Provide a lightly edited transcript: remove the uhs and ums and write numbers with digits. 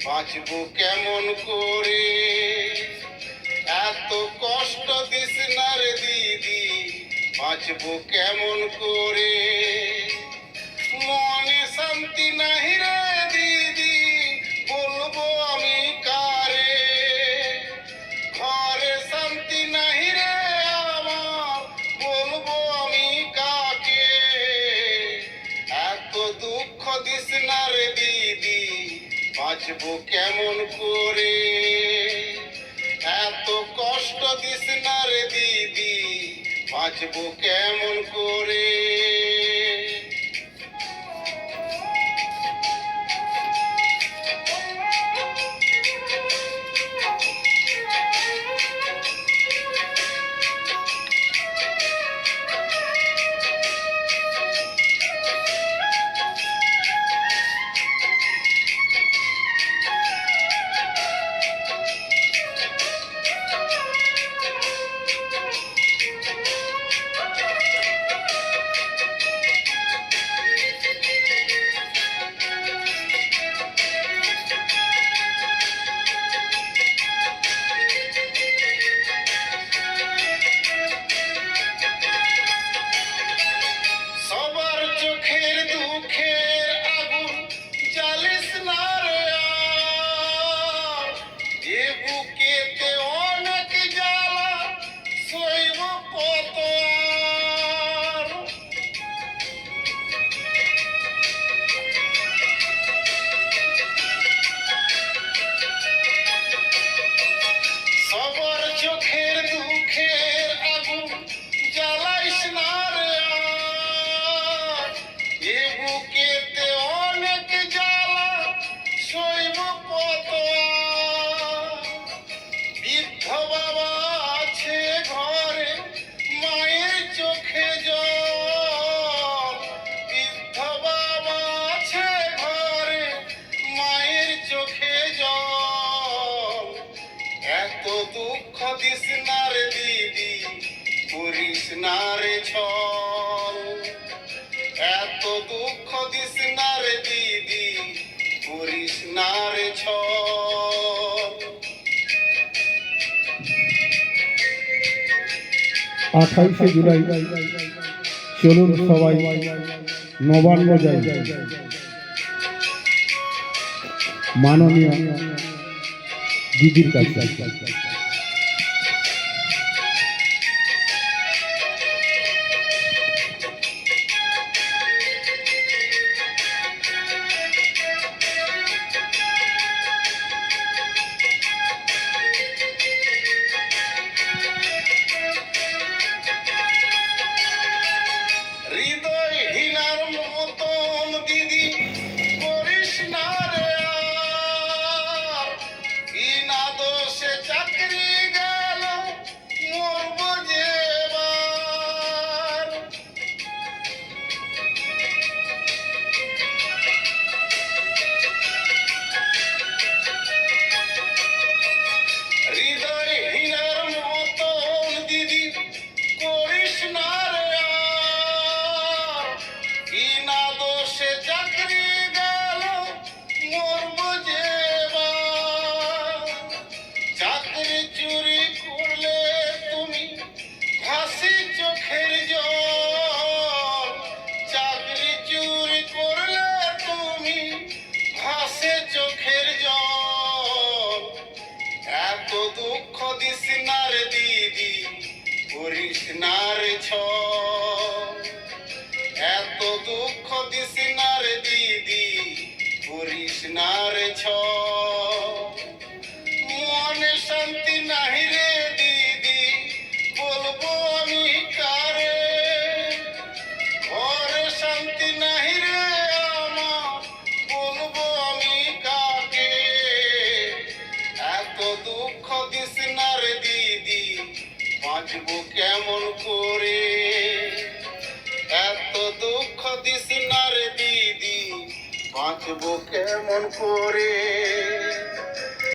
বাঁচবো কেমন করে, এত কষ্ট দিস না রে দিদি, বাঁচবো কেমন করে। মনে শান্তি নাই রে দিদি, বলবো আমি কারে, ঘরে শান্তি নাই রে আমার, বলবো আমি কাকে। এত দুঃখ দিস না রে দিদি, বাঁচবো কেমন করে, এত কষ্ট দিস না রে দিদি, বাঁচবো কেমন করে। দুঃখ দিস না রে দিদি, করিস না রে ছল, এত দুঃখ দিস না রে দিদি, করিস না রে ছল। 28শে জুলাই চলুন সবাই নবান্ন যাই, মাননীয় দিদির কাছে। বিনা দোষে চাকরি করিস না রে ছ এত দুঃখ দিস না রে দিদি করিস না রে ছ মনে শান্তি নাহি রে দিদি বলবো আমি কারে ঘরে শান্তি নাহি রে আমার বলবো আমি কাকে এত দুঃখ দিস না রে দিদি বাঁচবো কেমন করে এত দুঃখ দিস না রে দিদি বাঁচবো কেমন করে